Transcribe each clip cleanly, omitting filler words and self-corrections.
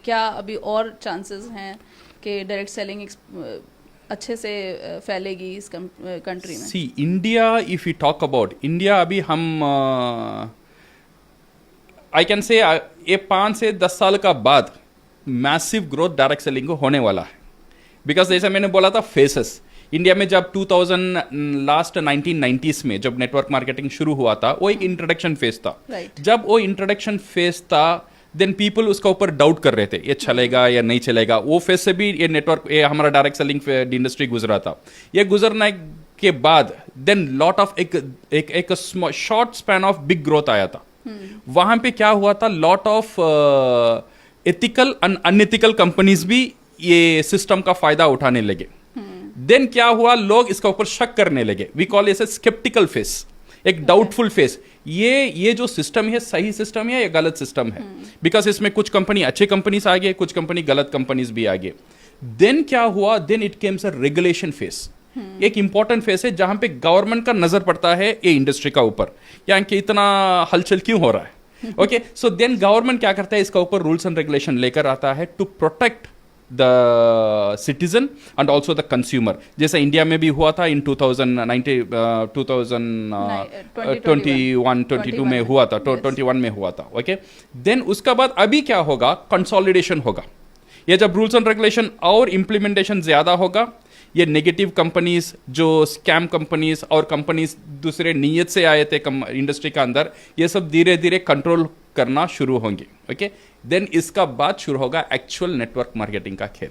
क्या अभी और चांसेस हैं कि डायरेक्ट सेलिंग अच्छे से फैलेगी इस कंट्री में? See India, if you talk about India, अभी हम आई कैन से ये 5 से 10 साल का बाद मैसिव ग्रोथ डायरेक्ट सेलिंग को होने वाला है। बिकॉज जैसे मैंने बोला था फेसेस, इंडिया में जब 2000 लास्ट 1990s में जब नेटवर्क मार्केटिंग शुरू हुआ था, वो एक इंट्रोडक्शन फेज था। जब वो इंट्रोडक्शन फेज था, देन पीपल उसका ऊपर डाउट कर रहे थे ये चलेगा या नहीं चलेगा। वो फेज से भी ये नेटवर्क, ये हमारा डायरेक्ट सेलिंग इंडस्ट्री गुजरा था। ये गुजरने के बाद देन लॉट ऑफ एक short span of big growth आया था। वहां पे क्या हुआ था, lot of ethical and unethical companies भी ये सिस्टम का फायदा उठाने लगे। देन क्या हुआ, लोग इसका ऊपर शक करने लगे। We call it a sceptical phase, एक डाउटफुल फेस। ये जो सिस्टम है सही सिस्टम है या गलत सिस्टम है? बिकॉज इसमें कुछ कंपनी अच्छे कंपनीज आ गए, कुछ कंपनी गलत कंपनीज भी आ गए। देन क्या हुआ, then it comes a regulation phase. एक इंपॉर्टेंट फेस है जहां पे गवर्नमेंट का नजर पड़ता है ये इंडस्ट्री का ऊपर, यानी कि इतना हलचल क्यों हो रहा है। ओके, सो देन गवर्नमेंट क्या करता है, इसका ऊपर रूल्स एंड रेगुलेशन लेकर आता है to protect the citizen and also the consumer. जैसे इंडिया में भी हुआ था इन 2021-22 में हुआ था, 21 में हुआ था। ओके, देन उसका बाद अभी क्या होगा, कंसोलिडेशन होगा। ये जब रूल्स एंड रेगुलेशन और इंप्लीमेंटेशन ज्यादा होगा, ये नेगेटिव कंपनीज, जो स्कैम कंपनीज और कंपनीज दूसरे नीयत से आए थे इंडस्ट्री का अंदर, ये सब धीरे धीरे कंट्रोल करना शुरू होंगे। ओके, देन इसका बाद शुरू होगा एक्चुअल नेटवर्क मार्केटिंग का खेल।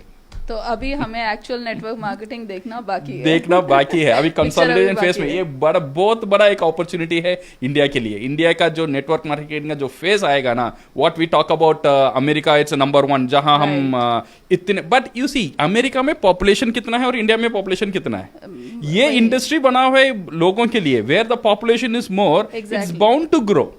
तो अभी हमें एक्चुअल नेटवर्क मार्केटिंग देखना बाकी है अभी कंसोलिडेशन फेज में। ये बहुत बड़ा एक अपॉर्चुनिटी है इंडिया के लिए। इंडिया का जो नेटवर्क मार्केटिंग का जो फेज आएगा ना, what we talk about America, it's number 1 जहां हम इतने, बट यू सी अमेरिका में पॉपुलेशन कितना है और इंडिया में पॉपुलेशन कितना है। ये इंडस्ट्री बना हुआ है लोगों के लिए, where the population is more, it's bound to grow.